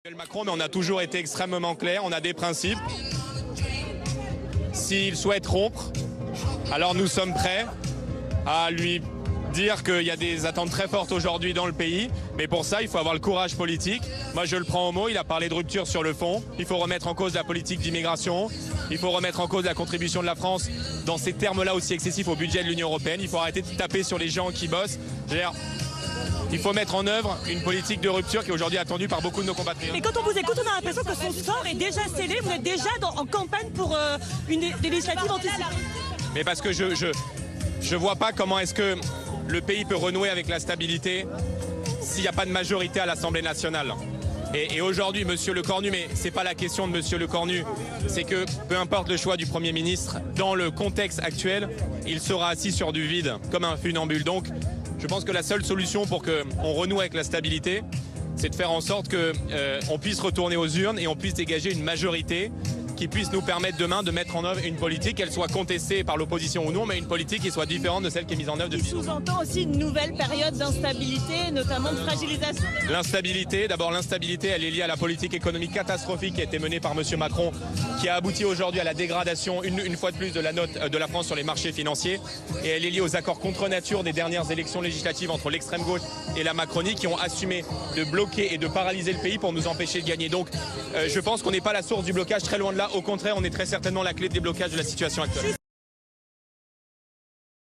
Macron, mais on a toujours été extrêmement clair, on a des principes. S'il souhaite rompre, alors nous sommes prêts à lui dire qu'il y a des attentes très fortes aujourd'hui dans le pays, mais pour ça il faut avoir le courage politique. Moi je le prends au mot, il a parlé de rupture sur le fond, il faut remettre en cause la politique d'immigration, il faut remettre en cause la contribution de la France dans ces termes-là aussi excessifs au budget de l'Union européenne, il faut arrêter de taper sur les gens qui bossent. Il faut mettre en œuvre une politique de rupture qui est aujourd'hui attendue par beaucoup de nos compatriotes. Mais quand on vous écoute, on a l'impression que son sort est déjà scellé. Vous êtes déjà en campagne pour des législatives anticipées. Mais parce que je vois pas comment est-ce que le pays peut renouer avec la stabilité s'il n'y a pas de majorité à l'Assemblée nationale. Et aujourd'hui, Monsieur Lecornu, mais c'est pas la question de Monsieur Lecornu, c'est que peu importe le choix du Premier ministre, dans le contexte actuel, il sera assis sur du vide, comme un funambule. Donc, je pense que la seule solution pour qu'on renoue avec la stabilité, c'est de faire en sorte qu'on puisse retourner aux urnes et on puisse dégager une majorité qui puisse nous permettre demain de mettre en œuvre une politique, qu'elle soit contestée par l'opposition ou non, mais une politique qui soit différente de celle qui est mise en œuvre depuis. Qui sous-entend aussi une nouvelle période d'instabilité, notamment de fragilisation. L'instabilité, d'abord l'instabilité, elle est liée à la politique économique catastrophique qui a été menée par M. Macron, qui a abouti aujourd'hui à la dégradation, une fois de plus, de la note de la France sur les marchés financiers. Et elle est liée aux accords contre nature des dernières élections législatives entre l'extrême gauche et la Macronie, qui ont assumé de bloquer et de paralyser le pays pour nous empêcher de gagner. Donc je pense qu'on n'est pas la source du blocage, très loin de là. Au contraire, on est très certainement la clé de déblocage de la situation actuelle.